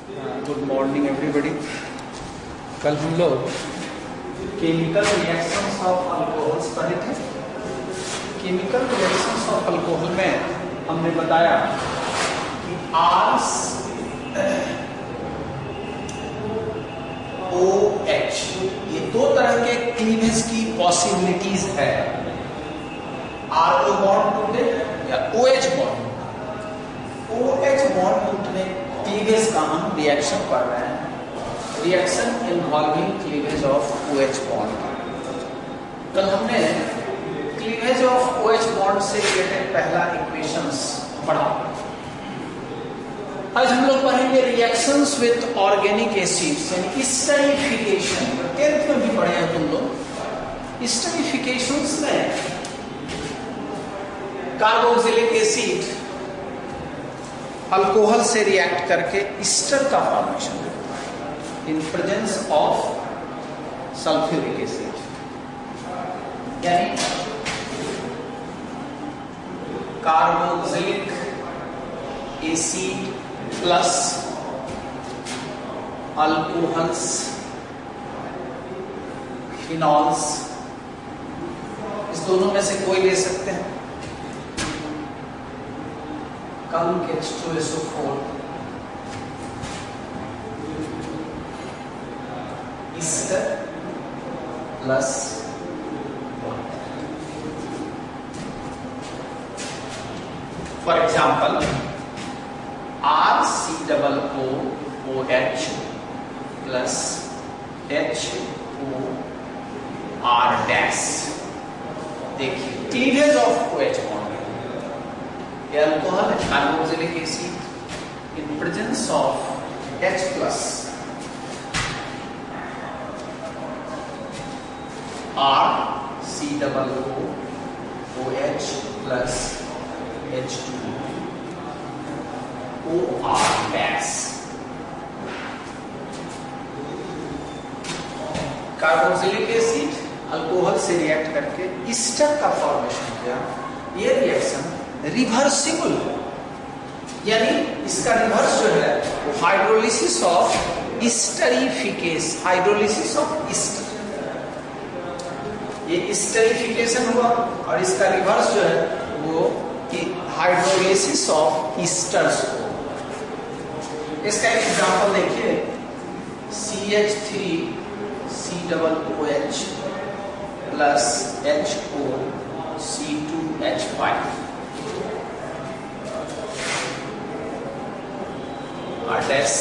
Good morning everybody. कल हम लोग केमिकल रिएक्शंस ऑफ अल्कोहल्स पढ़े थे। केमिकल रिएक्शंस ऑफ अल्कोहल में हमने बताया कि ROH ये दो तरह के क्लीवेज की पॉसिबिलिटीज है। RO बॉन्ड टूटे या OH बॉन्ड। OH बॉन्ड टूटने क्लीवेज का हम रिएक्शन कर रहे हैं, reaction involving cleavage of OH bond. कल हमने क्लीवेज ऑफ OH बॉन्ड से रिलेटेड पहला इक्वेशंस पढ़ा। आज हम लोग पढ़ेंगे रिएक्शंस विद ऑर्गेनिक एसिड्स, यानी स्टरीफिकेशन। 10th में भी पढ़े हैं तुम लोग। स्टरीफिकेशंस में कार्बोक्सिलिक एसिड अल्कोहल से रिएक्ट करके ईस्टर का formation in presence of sulphuric acid, यानी carboxylic acid plus alcohols, phenols, इस दोनों में से कोई ले सकते हैं। कम H2SO4 ester plus for example RCOOH plus HOR dash. देखिए cleavage of OH bond, alcohol carboxylic acid in presence of H plus RCOOH plus H2OR dash. Carboxylic acid alcohol से रिएक्ट करके ईस्टर का फॉर्मेशन किया। ये reaction reversible, यानी इसका reverse जो है वो hydrolysis of esterification, hydrolysis of ester. ये ईस्टरीफिकेशन हुआ और इसका रिवर्स जो है वो हाइड्रोलिसिस ऑफ ईस्टर्स हो। इसका एक एग्जांपल देखिए, CH3COOH plus HOC2H5 dash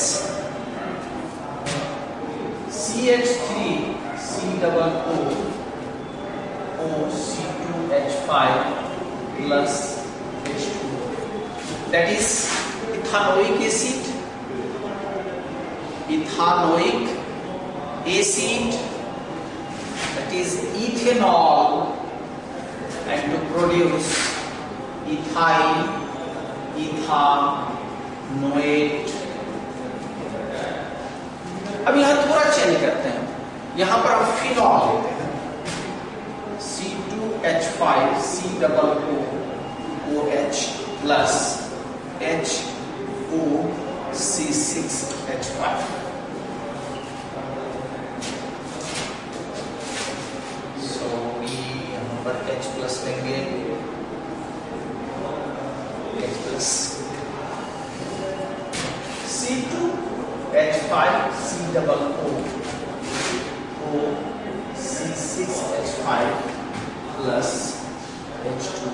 CH3COOC2H5 plus H2O, that is ethanoic acid, that is ethanol, and to produce ethyl ethanoate। अब यहां थोड़ा चेंज करते हैं, यहां पर हम फिनॉल लेते हैं, C2H5COOH प्लस HOC6H5। सो यहां पर H प्लस लेंगे, H plus C2H5COOC6H5 plus H2O,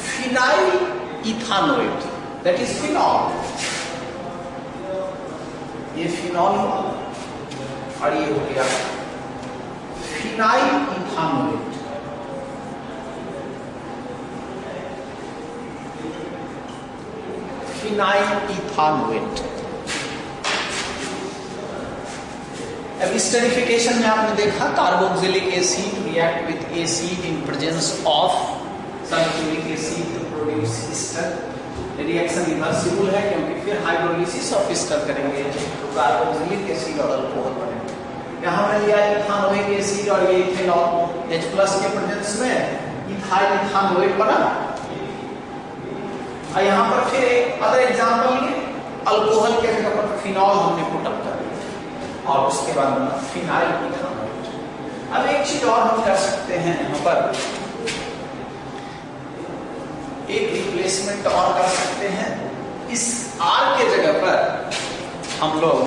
phenyl ethanoate, that is phenol। ये फिनॉल हुआ और ये हो गया फिनाइल इथानोएट। फिनाइल इथानोएट। अब स्टरीफिकेशन में आपने देखा carboxylic acid react with acid in presence of sulphuric acid to produce ester. Reaction reversible है क्योंकि फिर हाइड्रोलिसिस ऑफ ईस्टर करेंगे तो कार्बोक्सिलिक एसिड और अल्कोहल बनेगा। यहाँ पर लिया इथानोइक एसिड और ये इथेनॉल H प्लस के प्रेजेंस में इथाइल इथानोएट बना। और यहाँ पर फिर एक अदर एग्जांपल लिए अल्कोहल के जगह पर फिनॉल हमने पुटअप कर दिया और उसके बाद बना फिनाइल इथानोएट। अब एक चीज और हम कर सकते हैं, यहाँ पर एक रिप्लेसमेंट और कर सकते हैं। इस R के जगह पर हम लोग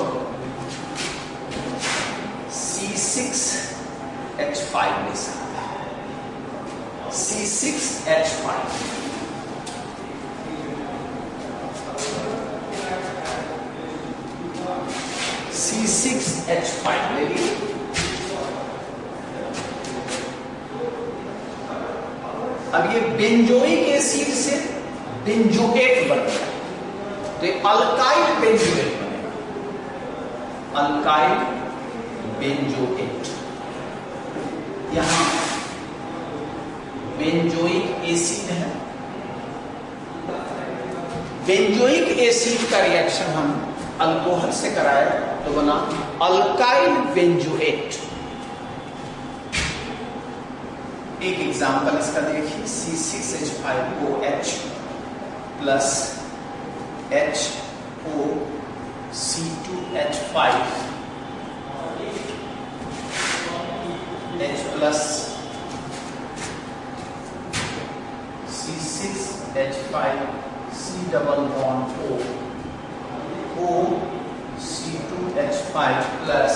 C6H5 ले सकते हैं। C6H5 C6H5 ले लीजिए। अब ये बेंजोइक एसिड से बेंजोएट बन गया, तो ये अल्काइल बेंजोएट बनेगा, अल्काइल बेंजोएट। यहां बेंजोइक एसिड है, बेंजोइक एसिड का रिएक्शन हम अल्कोहल से कराए तो बना अल्काइल बेंजोएट। एक एग्जांपल इसका देखिए, C6H5OH plus HO C2H5 H plus C6H5 C double bond O O C2H5 plus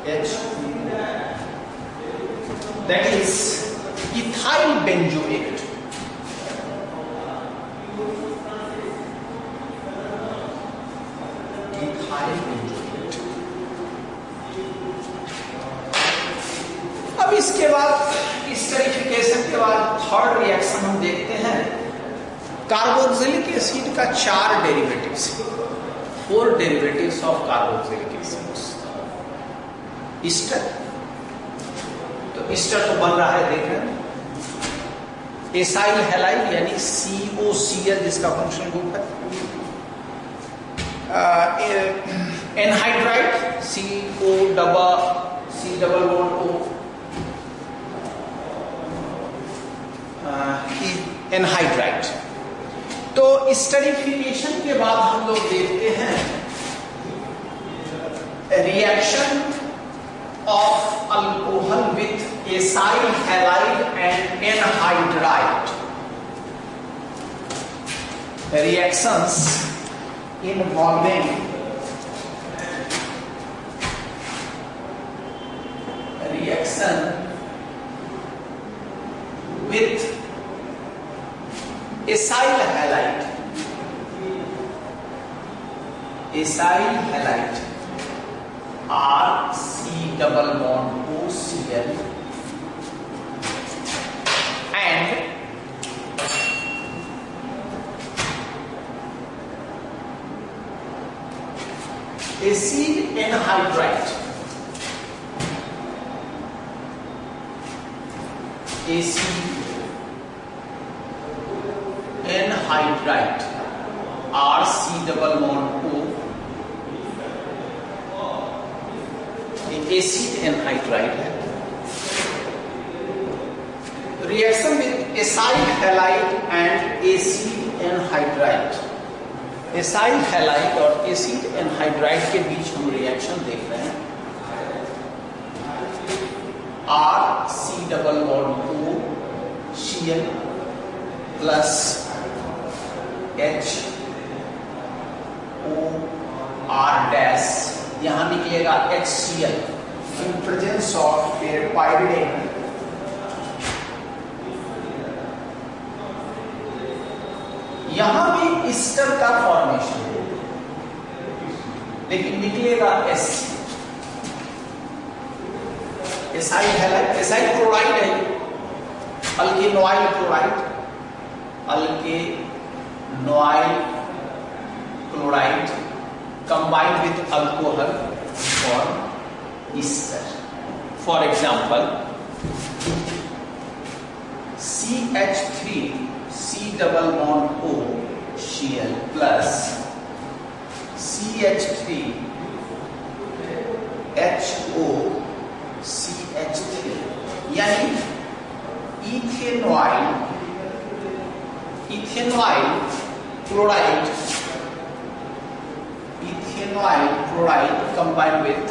H2, that is ethyl benzoate. Ethyl benzoate। अब इसके बाद स्टेरिफिकेशन के बाद थर्ड रिएक्शन हम देखते हैं। कार्बोक्सिलिक एसिड का 4 derivatives, 4 derivatives of carboxylic acid. Easter, तो ईस्टर तो बन रहा है, देख रहे हैं। एसाइल हैलाइड यानी COCl जिसका फंक्शनल ग्रुप है। Anhydride C double bond O, anhydride. तो स्टेरिफिकेशन के बाद हम लोग देखते हैं reaction of alcohol with acyl halide and anhydride, reactions involving reaction with acyl halide, acyl halide R C double bond OCl and acid anhydride, acid anhydride R C double bond O, acid anhydride है। Reaction with acyl halide and acid anhydride, acyl halide और acid anhydride के बीच हम reaction देख रहे हैं। R C double bond O Cl plus H O R dash, यहां निकलेगा HCl in presence of pyridine। यहां भी ईस्टर का फॉर्मेशन है, लेकिन निकलेगा acid, acyl halide, acyl chloride है, alkanoyl chloride, alkanoyl chloride combined with alcohol for ester. For example, CH3 C double bond O Cl plus CH3 HO CH3 यानी ethanoyl chloride ethynyl chloride combined with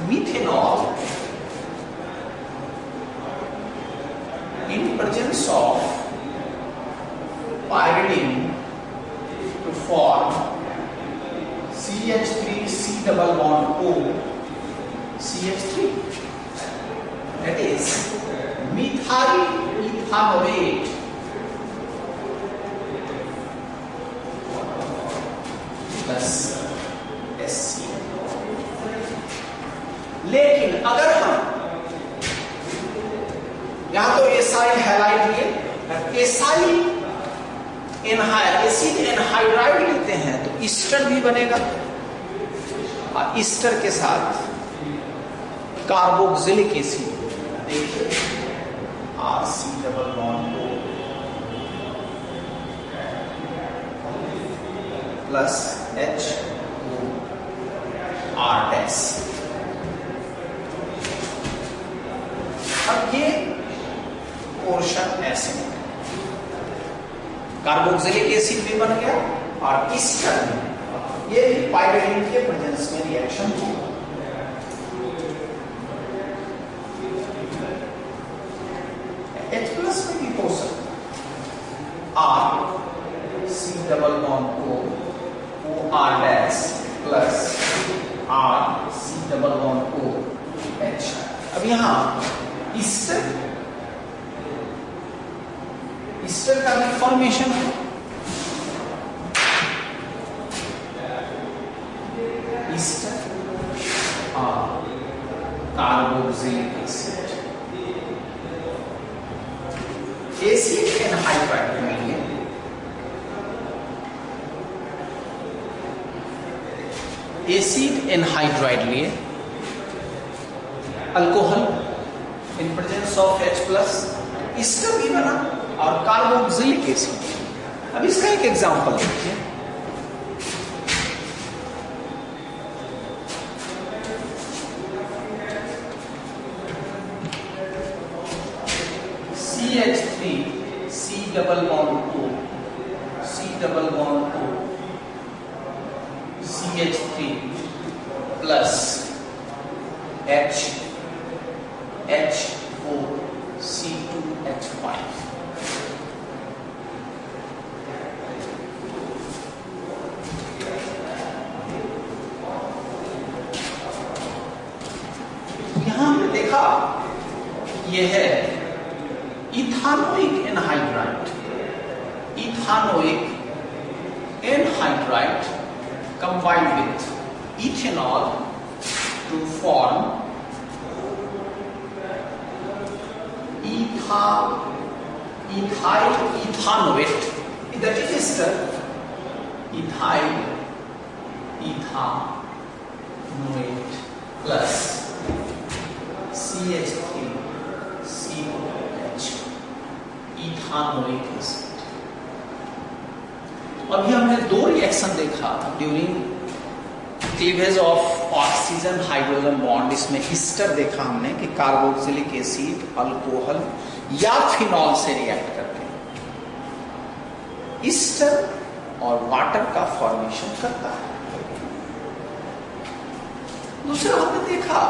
methanol in presence of pyridine to form CH3 C double bond O CH3. That is methyl ethanoate plus SC. लेकिन अगर हम यहां तो acyl halide लिए, acid anhydride लेते हैं तो ईस्टर भी बनेगा और ईस्टर के साथ कार्बोक्सिलिक एसिड, देखिए RC double bond O plus HO R dash. अब ये पोर्शन ऐसे कार्बोक्सिलिक एसिड भी बन गया और ईस्टर भी, ये पाइरिडिन के प्रेजेंस में रिएक्शन होगा। H प्लस में भी हो सकता है, RC double bond O R dash plus RC double bond O H। अब यहां ईस्टर का भी फॉर्मेशन है, ईस्टर और कार्बोक्सिलिक एसिड, एसिड एनहाइड्राइड मिलिए, एसिड एनहाइड्राइड लिए, alcohol in presence of H plus, Easter भी बना और कार्बोक्सिलिक एसिड। अब इसका एक एग्जांपल देखिए, CH3 C double bond O C double bond O CH3 plus H HO C2H5। यहां हमने देखा यह है ethanoic anhydride, ethanoic anhydride combined with ethanol to form ethyl ethanoate, that is ester, ethyl ethanoate plus CH3 COH ethanoic acid। अभी हमने दो reaction देखा during cleavage of oxygen hydrogen bond, इसमें ईस्टर देखा हमने कि कार्बोक्सिलिक एसिड अल्कोहल या phenol से रिएक्ट करते हैं, ईस्टर और वाटर का फॉर्मेशन करता है। दूसरा हमने देखा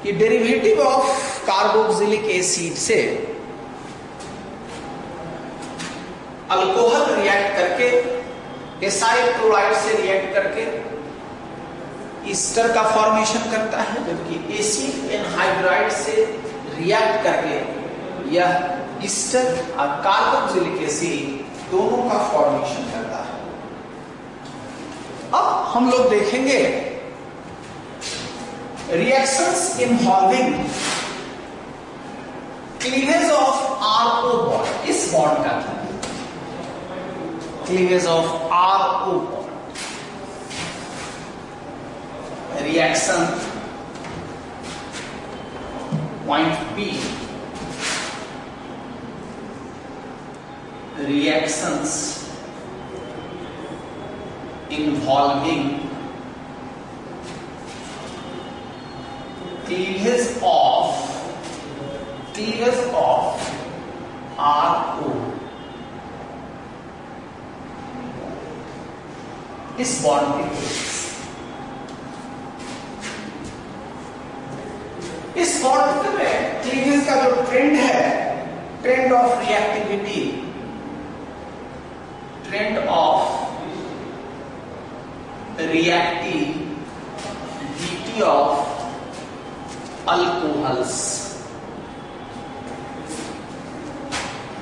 कि डेरिवेटिव ऑफ कार्बोक्सिलिक एसिड से अल्कोहल रिएक्ट करके एसाइल क्लोराइड से रिएक्ट करके ईस्टर का फॉर्मेशन करता है, जबकि एसिड एनहाइड्राइड से रिएक्ट करके यह ईस्टर और कार्बोक्सिलिक एसिड दोनों का फॉर्मेशन करता है। अब हम लोग देखेंगे reactions involving cleavage of RO bond, इस बॉन्ड का था cleavage of RO bond, reaction point B, reactions involving cleavage of RO, इस बॉन्ड के केस शॉर्ट में क्लीवेज का जो ट्रेंड है, trend of reactivity, trend of reactivity of alcohols,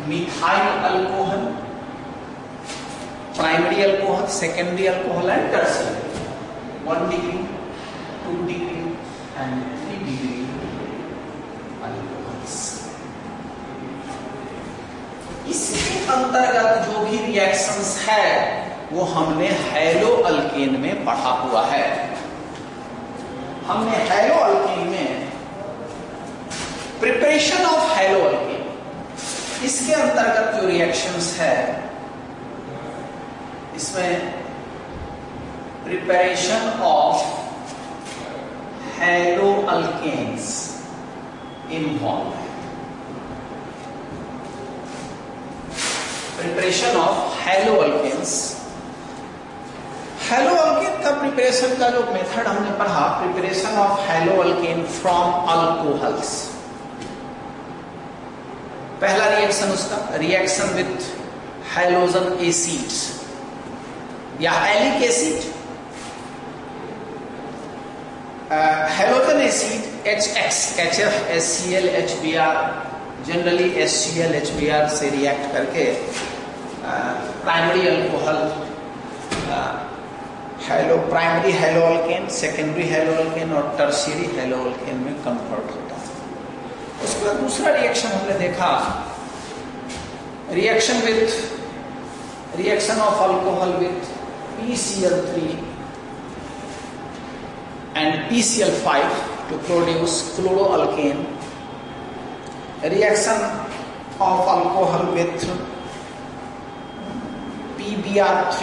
methyl alcohol, primary alcohol, secondary alcohol and tertiary, 1 degree, 2 degree and 3 degree alcohols. इसके अंतर्गत जो भी रिएक्शंस है वो हमने हैलो अल्केन में पढ़ा हुआ है। हमने हैलो अल्केन में प्रिपरेशन ऑफ हैलो अल्केन, इसके अंतर्गत जो रिएक्शंस है इसमें preparation of halo alkanes involve है। Preparation of halo alkanes, halo alkane का प्रिपरेशन का जो मेथड हमने पढ़ा, preparation of halo alkane from alcohols. पहला रिएक्शन उसका रिएक्शन विथ हैलोजन एसिड्स या एलिक एसिड। Halogen acid HX, HF, HCl, HBr, generally HCl, HBr से रिएक्ट करके primary alcohol, primary halo alkane, secondary hello alkane और टर्शियरी हैलो अल्केन में convert होता है। उसके बाद दूसरा रिएक्शन हमने देखा, reaction of alcohol with PCl3 and PCl5 to produce chloroalkane. Reaction of alcohol with PBr3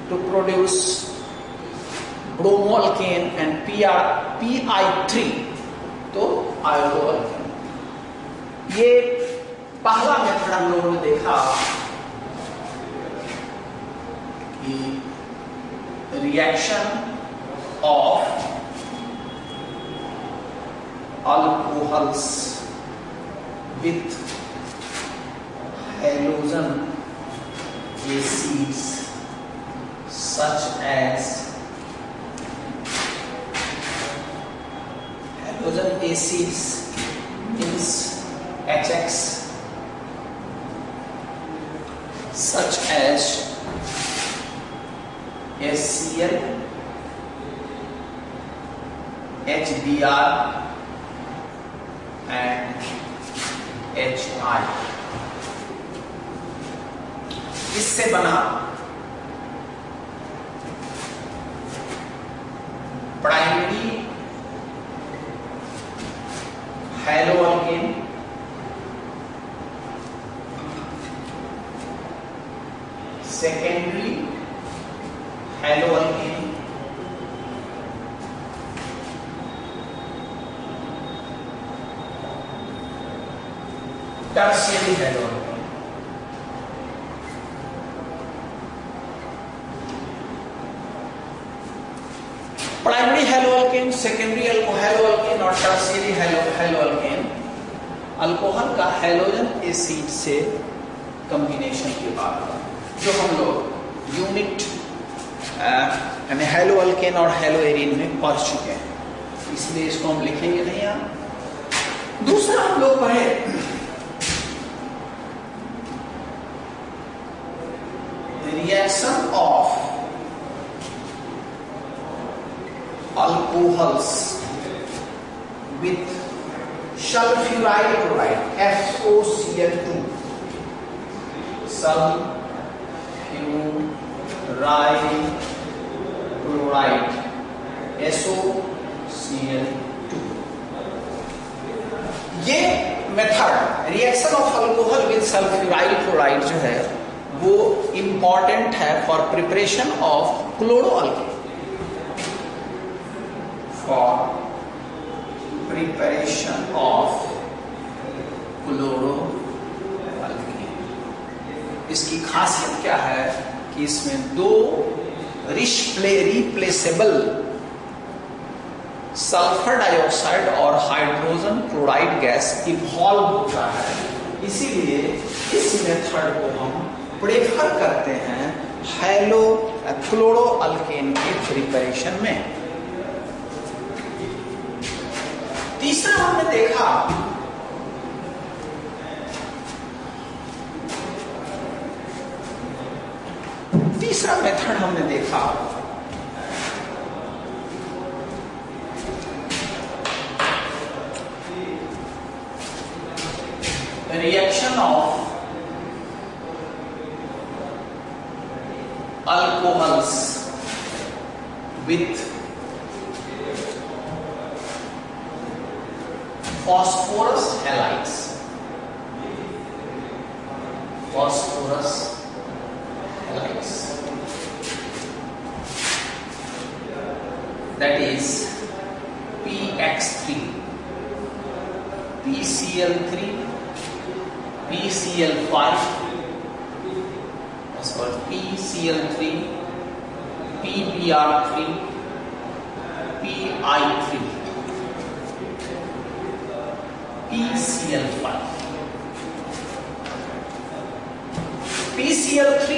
to produce bromoalkane and PI3 तो आयोडोअल्केन। ये पहला मेथड हम लोगों ने देखा कि reaction of alcohols with halogen acids such as halogen acids means HX, such as HCl, HBr and HI। इससे बना primary halo alkane, secondary hello alkane, tertiary hello alkane. Primary halo alkane, secondary hello alkane और tertiary hello alkane alcohol का halogen acid से combination के बाद जो हम लोग यूनिट यानी हैलो अल्केन और हैलो एरीन में पढ़ चुके हैं, इसलिए इसको हम लिखेंगे नहीं। यहाँ दूसरा हम लोग पढ़े reaction of alcohols with sulfuryl chloride SOCl2, sulfuryl chloride SOCl2। ये method reaction of alcohol with sulphuryl chloride जो है वो इंपॉर्टेंट है for preparation of chloroalkane, for preparation of chloroalkane। इसकी खासियत क्या है कि इसमें दो रिप्लेसेबल सल्फर डाइऑक्साइड और हाइड्रोजन क्लोराइड गैस इवॉल्व होता है। इसीलिए इस मेथड को हम प्रेफर करते हैं हैलो क्लोरो अल्केन के प्रिपरेशन में। तीसरा हमने देखा तीसरा मेथड हमने देखा reaction of alcohols with phosphorus halides, phosphorus halides, that is PX3, PCl3, PCl5, that's called PCl3, PBr3, PI3, PCl5, PCl3,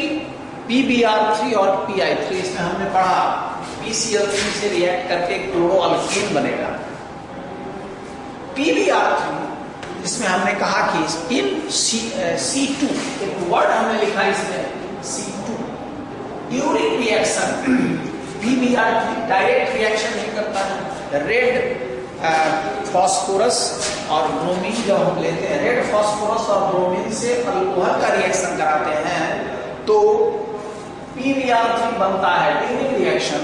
PBr3 और PI3, इसमें हमने पढ़ा PCl3 से रिएक्ट करके क्लोरो अल्केन बनेगा। PBr3 इसमें हमने कहा कि इन C2, एक वर्ड हमने लिखा इसमें C2, during reaction PBr3 direct reaction नहीं करता है। रेड फास्फोरस और ब्रोमीन जब हम लेते हैं, रेड फास्फोरस और ब्रोमीन से अल्कोहल का रिएक्शन कराते हैं तो PBr3 बनता है ड्यूरिंग रिएक्शन,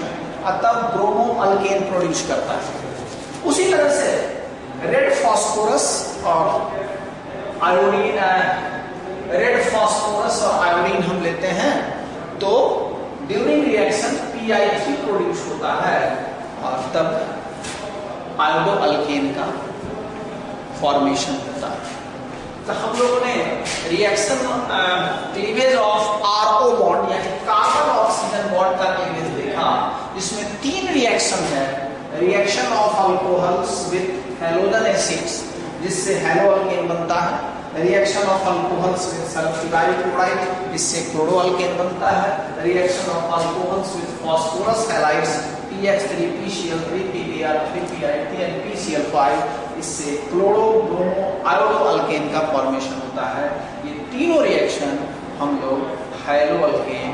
तब ब्रोमो अल्केन प्रोड्यूस करता है। उसी तरह से रेड फास्फोरस और आयोडीन, रेड फास्फोरस और आयोडीन हम लेते हैं तो ड्यूरिंग रिएक्शन PI3 प्रोड्यूस होता है और तब आयोडो अल्केन का फॉर्मेशन होता है। तो हम लोगों ने reaction cleavage of RO bond यानी कार्बन ऑक्सीजन बॉन्ड का क्लीवेज देखा, जिसमें 3 रिएक्शन है। Reaction of alcohols with halogen acids, जिससे हैलो अल्केन बनता है। Reaction of alcohols with sulphuryl chloride, जिससे क्लोरो अल्केन बनता है। Reaction of alcohols with phosphorus halides, PX3, PCl3, PBr3, PI3 और PCl5, इससे क्लोरो ब्रोमो आयोडो अल्केन का formation होता है। ये तीनों रिएक्शन हम लोग हैलो अल्केन,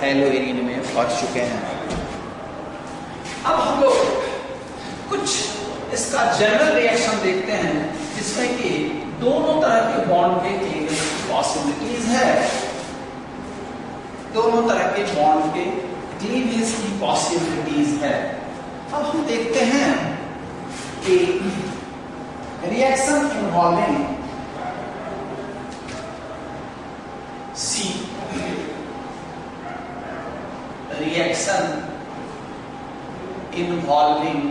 हैलो एरीन में पढ़ चुके हैं। अब हम लोग कुछ इसका जनरल रिएक्शन देखते हैं, जिसमें कि दोनों तरह के बॉन्ड के क्लीवेज की पॉसिबिलिटीज है। दोनों तरह के बॉन्ड के क्लीवेज की पॉसिबिलिटीज है। अब हम देखते हैं कि reaction involving C, reaction involving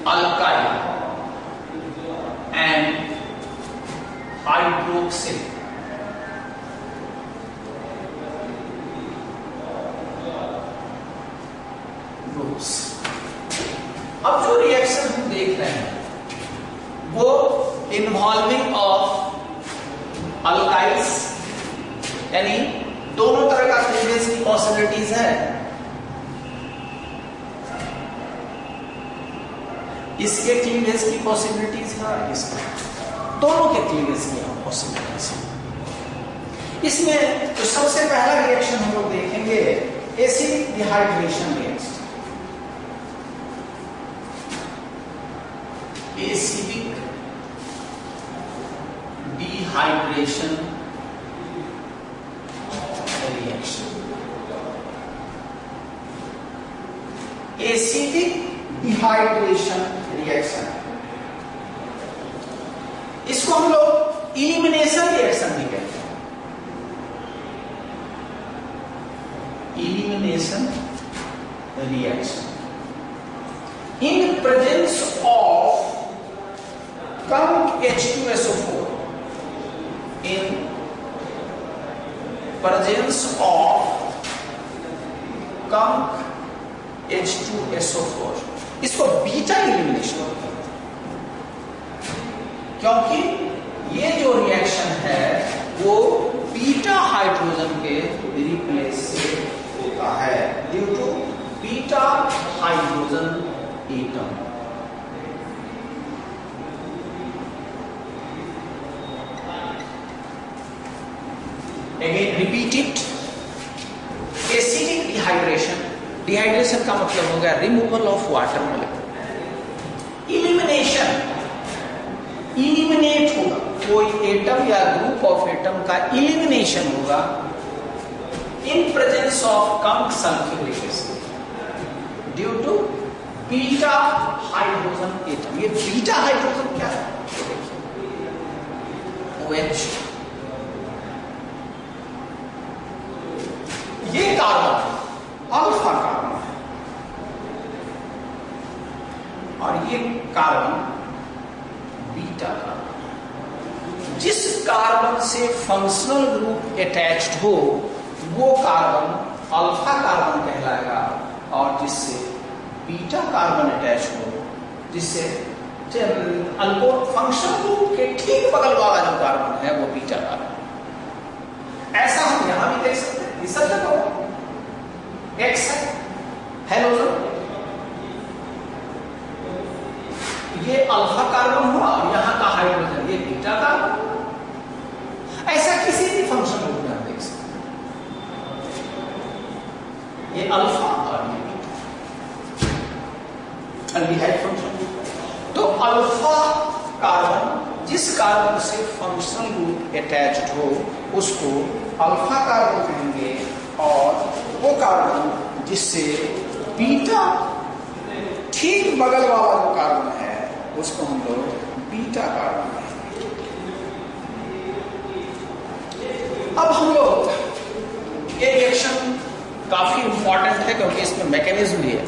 alkyl and hydroxyl groups. अब जो रिएक्शन हम देख रहे हैं वो इन्वॉल्विंग ऑफ अल्काइल्स, यानी दोनों तरह का क्लीवेज की पॉसिबिलिटीज है। इसके क्लीवेज की पॉसिबिलिटीज है, इसके दोनों के क्लीवेज की पॉसिबिलिटीज है। इसमें जो सबसे पहला रिएक्शन हम लोग देखेंगे acid dehydration reaction. Acidic dehydration reaction. Acidic dehydration reaction, इसको हम लोग इलिमिनेशन रिएक्शन भी कहते हैं। Elimination reaction in presence of come H2SO4 in presence of Kank H2SO4, इसको बीटा एलिमिनेशन, क्योंकि ये जो रिएक्शन है वो बीटा हाइड्रोजन के रिप्लेस से होता है due to beta hydrogen atom. Again repeat it. Acidic dehydration, dehydration का मतलब हो गया removal of water molecule. Elimination, eliminate होगा, कोई एटम या ग्रुप ऑफ एटम का इलिमिनेशन होगा in presence of conc sulphuric acid due to beta hydrogen atom. ये बीटा हाइड्रोजन क्या है? OH, ये कार्बन अल्फा कार्बन है और ये कार्बन बीटा कार्बन। जिस कार्बन से फंक्शनल ग्रुप अटैच्ड हो वो कार्बन अल्फा कार्बन कहलाएगा, और जिससे बीटा कार्बन अटैच हो, जिससे फंक्शनल ग्रुप के ठीक बगल वाला जो कार्बन है वो बीटा कार्बन। ऐसा हम यहां भी देख सकते हैं, इस X है हेलोजन, ये अल्फा कार्बन हुआ और यहां का हाइड्रोजन ये बीटा कार्बन। ऐसा किसी भी फंक्शन ग्रुप में आप देख सकते हैं, ये अल्फा और ये बीटा अल्डिहाइड फंक्शन ग्रुप। तो अल्फा कार्बन, जिस कार्बन से फंक्शनल ग्रुप अटैच्ड हो उसको अल्फा कार्बन कहेंगे, और वो कार्बन जिससे बीटा ठीक बगल वाला जो कार्बन है उसको हम लोग बीटा कार्बन कहेंगे। अब हम लोग ये रिएक्शन काफी इंपॉर्टेंट है क्योंकि इसमें मैकेनिज्म भी है,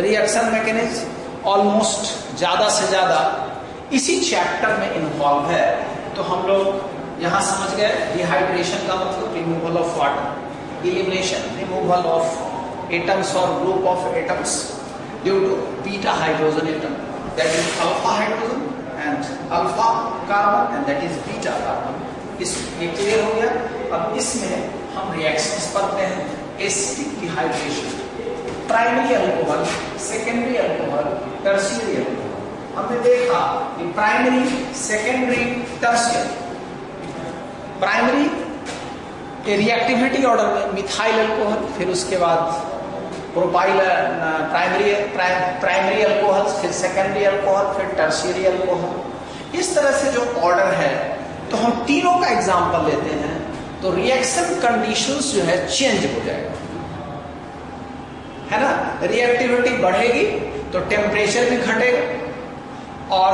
रिएक्शन मैकेनिज्म ऑलमोस्ट ज्यादा से ज्यादा इसी चैप्टर में इन्वॉल्व है। तो हम लोग यहां समझ गए डिहाइड्रेशन का मतलब removal of water, elimination, removal of atoms or group of atoms due to beta hydrogen atom, that is alpha hydrogen and alpha carbon, and that is beta carbon। इस ये क्लियर हो गया। अब इसमें हम रिएक्शंस पढ़ते हैं। Acidic dehydration, primary alcohol, secondary alcohol, tertiary alcohol. हमने देखा कि primary, secondary, tertiary. Primary reactivity order में मिथाइल अल्कोहल, फिर उसके बाद प्रोपाइल प्राइमरी अल्कोहल, फिर सेकेंडरी अल्कोहल, फिर टर्शियरी अल्कोहल। इस तरह से जो ऑर्डर है, तो हम तीनों का एग्जांपल लेते हैं तो रिएक्शन कंडीशंस जो है चेंज हो जाएगा, है ना। रिएक्टिविटी बढ़ेगी तो टेम्परेचर भी घटेगा और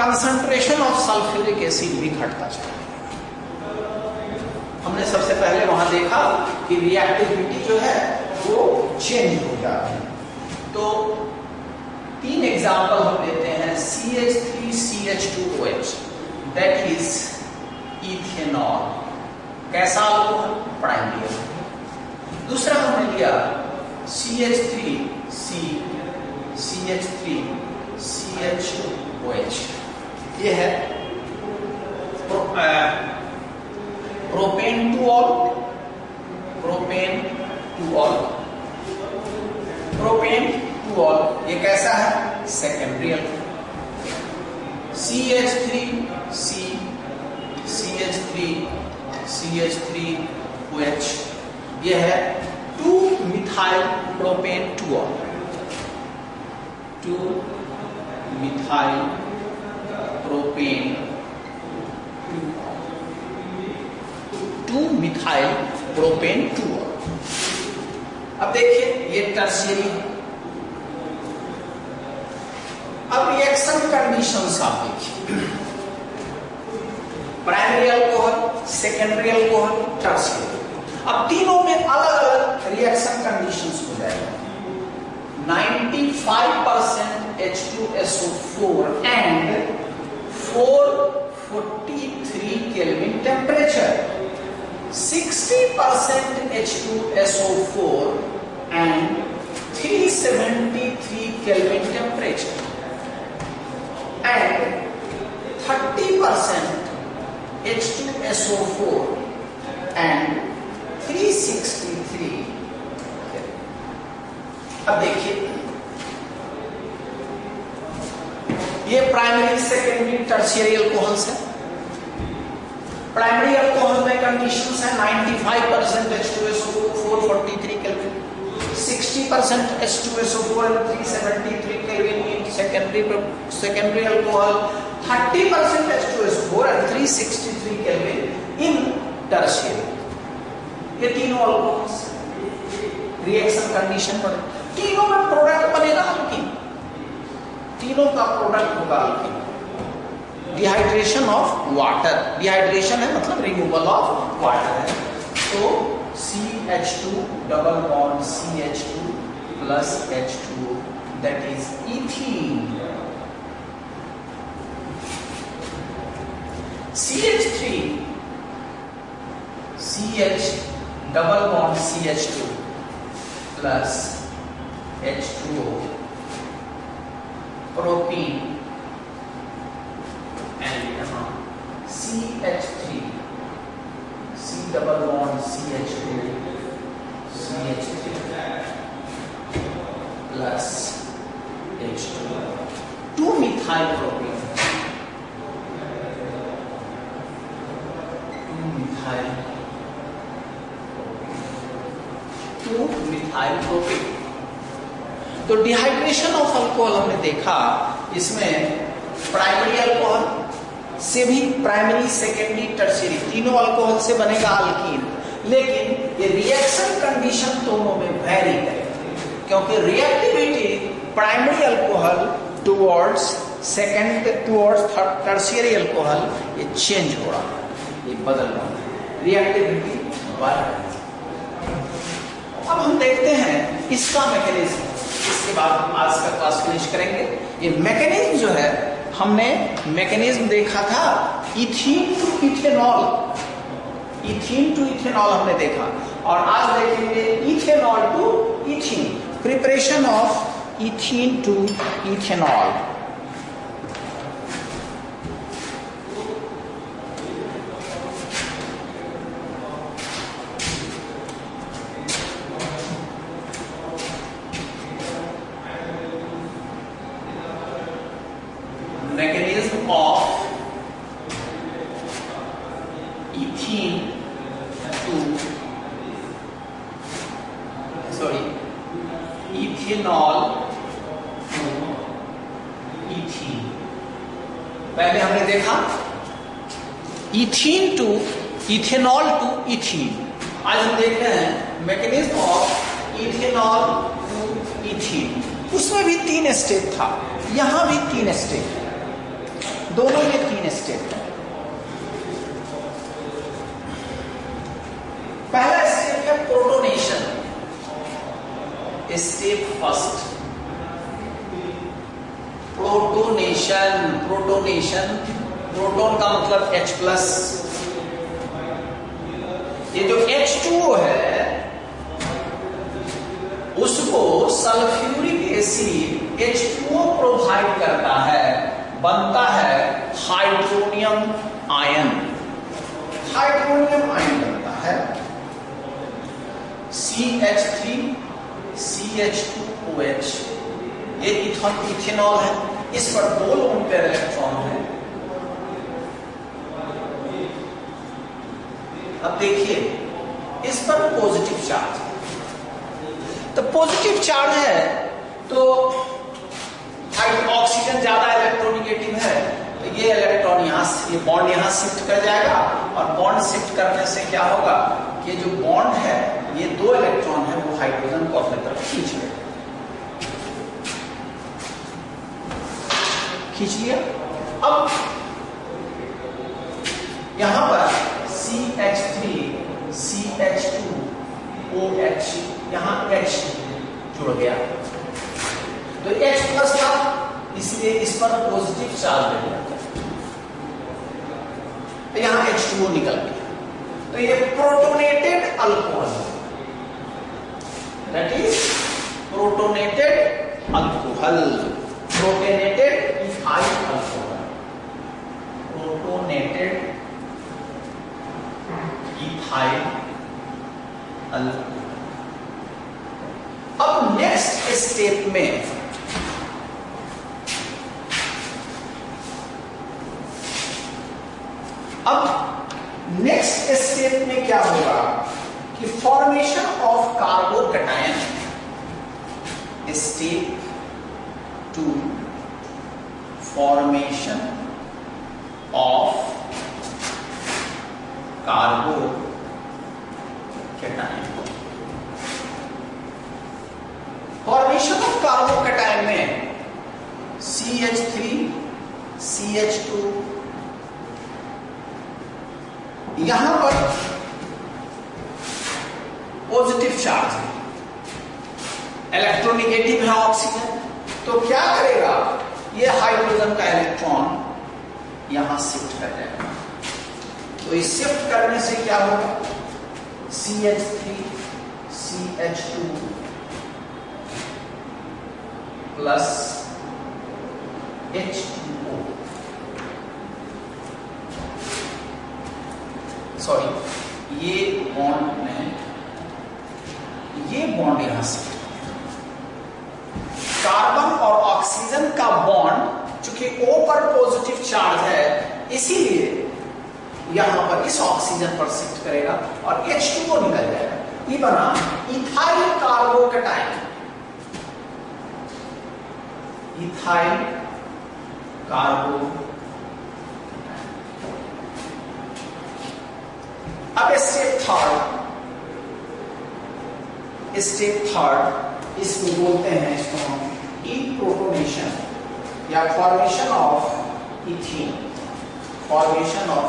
कंसंट्रेशन ऑफ सल्फ्यूरिक एसिड भी घटता चलेगा। हमने सबसे पहले वहां देखा कि रिएक्टिविटी जो है वो चेंज हो जाती है। तो तीन एग्जांपल हम लेते हैं। CH3CH2OH, दैट इज इथेनॉल, कैसा अल्कोहल? प्राइमरी। दूसरा हमने लिया CH3CH2OH, ये है propane two all, propane two all, propane two all. ये कैसा है? Secondary alcohol. CH3CH3OH, ये है 2 methyl propane two all, 2 methyl propane 2 methyl propane 2। अब देखिए ये टर्शियरी। अब रिएक्शन कंडीशंस आप देखिए, primary alcohol, secondary alcohol, tertiary. अब तीनों में अलग अलग रिएक्शन कंडीशंस हो जाएगा। 95% H2SO4 and 443 kelvin temperature, 60% H2SO4 and 373 Kelvin temperature, and 30% H2SO4 and 363। अब देखिए, ये प्राइमरी, सेकेंडरी, टर्शियरी अल्कोहल्स है। प्राइमरी अल्कोहल में कंडीशंस है 95% H2SO4 43 kelvin, 60% H2SO4 and 373 kelvin in secondary alcohol, 30% H2SO4 and 363 kelvin in tertiary. ये तीनों alcohols reaction condition पर, तीनों में प्रोडक्ट बनेगा अल्कीन, तीनों का प्रोडक्ट होगा alkyne. Dehydration of water, dehydration है मतलब रिमूवल ऑफ वाटर है। तो CH2 double bond CH2 plus H2 that is ethene. CH3 CH double bond CH2 plus H2O propene, and यहाँ CH3 C double bond CH2 CH3 plus H2 2 methyl propene, 2 methyl propene. तो dehydration of alcohol हमने देखा, इसमें primary alcohol से भी, primary, secondary, tertiary तीनों alcohol से बनेगा अल्कीन, लेकिन ये रिएक्शन कंडीशन दोनों में वेरी करेगी, क्योंकि reactivity primary alcohol towards tertiary alcohol ये चेंज हो रहा है, ये बदल रहा है, रिएक्टिविटी बढ़ रही है। अब हम देखते हैं इसका मैकेनिज्म, इसके बाद हम आज का क्लास फिनिश करेंगे। ये मैकेनिज्म जो है, हमने मैकेनिज्म देखा था ethene to ethanol, ethene to ethanol हमने देखा, और आज देखेंगे ethanol to ethene, preparation of ethene to ethanol. Mechanism of ethene to ethanol to ethene। पहले हमने देखा ethene to ethanol to ethene, आज हम देख रहे हैं mechanism of ethanol to ethene. उसमें भी 3 स्टेप था, यहां भी 3 स्टेप है, दोनों में 3 स्टेप है। पहला स्टेप है protonation, step first protonation. Protonation, proton का मतलब H+, ये जो H2O है उसको सल्फ्यूरिक एसिड H2O प्रोवाइड करता है, बनता है हाइड्रोनियम आयन, हाइड्रोनियम आयन बनता है। CH3 CH2OH, ये इथेनॉल है, इस पर 2 लोन पेयर इलेक्ट्रॉन है। अब देखिए इस पर पॉजिटिव चार्ज, तो पॉजिटिव चार्ज है तो ऑक्सीजन ज्यादा इलेक्ट्रोनिगेटिव है, तो ये इलेक्ट्रॉन यहां से, ये बॉन्ड यहां शिफ्ट कर जाएगा, और बॉन्ड शिफ्ट करने से क्या होगा कि जो बॉन्ड है, ये 2 इलेक्ट्रॉन है वो हाइड्रोजन को अपने तरफ खींच लेगा, खींच लिया। अब यहां पर CH3 CH2OH, यहां H जुड़ गया, तो H+ था, इसलिए इस पर पॉजिटिव चार्ज मिल जाता है, यहां H2O निकल गया। तो ये protonated alcohol, that is protonated alcohol, protonated ethyl alcohol, protonated ethyl alcohol. अब नेक्स्ट स्टेप में क्या होगा कि formation of carbocation, step 2, formation of carbocation. Formation of carbocation में CH3 CH2, यहां पर पॉजिटिव चार्ज है, इलेक्ट्रोनेगेटिव है ऑक्सीजन, तो क्या करेगा ये हाइड्रोजन का इलेक्ट्रॉन यहां शिफ्ट कर जाएगा। तो इस शिफ्ट करने से क्या होगा, CH3 CH2 plus H2O, sorry ये बॉन्ड नहीं, ये बॉन्ड यहां से कार्बन और ऑक्सीजन का बॉन्ड, चूंकि O पर पॉजिटिव चार्ज है इसीलिए यहां पर इस ऑक्सीजन पर शिफ्ट करेगा और H2O निकल जाएगा। ये बना इथाइल कार्बोकैटायन, इथाइल कार्बो। अब स्टेप थर्ड इसको बोलते हैं, इसको हम डीप्रोटोनेशन या formation of ethene, formation of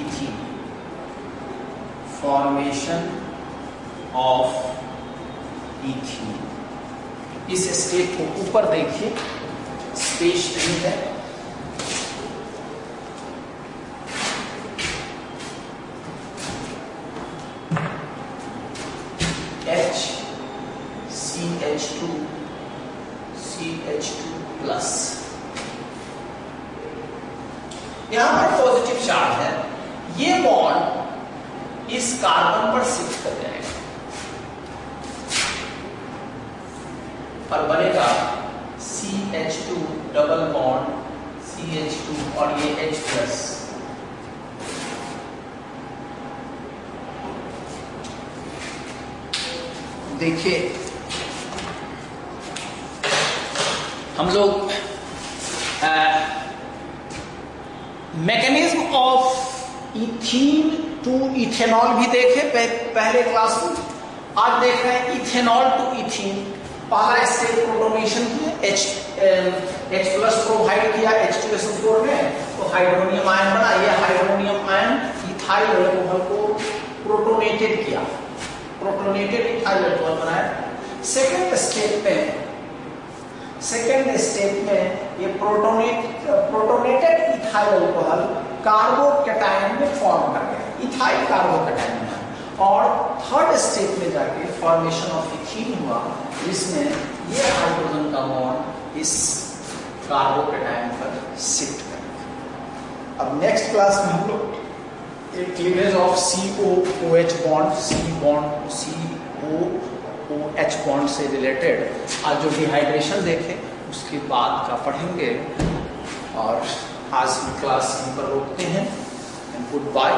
ethene, formation of ethene. इस स्टेप को ऊपर देखिए, स्पेस नहीं है, CH2 CH2 प्लस, यहां पर पॉजिटिव चार्ज है, ये बॉन्ड इस कार्बन पर शिफ्ट कर जाएगा और बनेगा CH2 डबल बॉन्ड CH2 और ये H प्लस। देखिए हम लोग mechanism of ethene to ethanol भी देखे पहले क्लास में। आज देख रहे हैं इथेनॉल टू इथीन। पहला स्टेप प्रोटोनेशन किया, H प्लस प्रोवाइड किया H2SO4 में, तो हाइड्रोनियम आयन बना। ये हाइड्रोनियम आयन इथाइल अल्कोहल को प्रोटोनेटेड किया, प्रोटोनेटेड इथाइल अल्कोहल बनाया। सेकेंड स्टेप में ये प्रोटोनेटेड इथाइल अल्कोहल कार्बोकैटायन में फॉर्म कर गया, इथाइल कार्बोकैटायन में। और थर्ड स्टेप में जाके फॉर्मेशन ऑफ इथीन हुआ, जिसमें ये हाइड्रोजन का बॉन्ड इस कार्बोकैटायन पर शिफ्ट कर। अब नेक्स्ट क्लास में हम लोग cleavage of COOH bond, COOH bond से रिलेटेड आज जो डिहाइड्रेशन देखे उसके बाद का पढ़ेंगे। और आज की क्लास यहीं पर रोकते हैं। Good bye.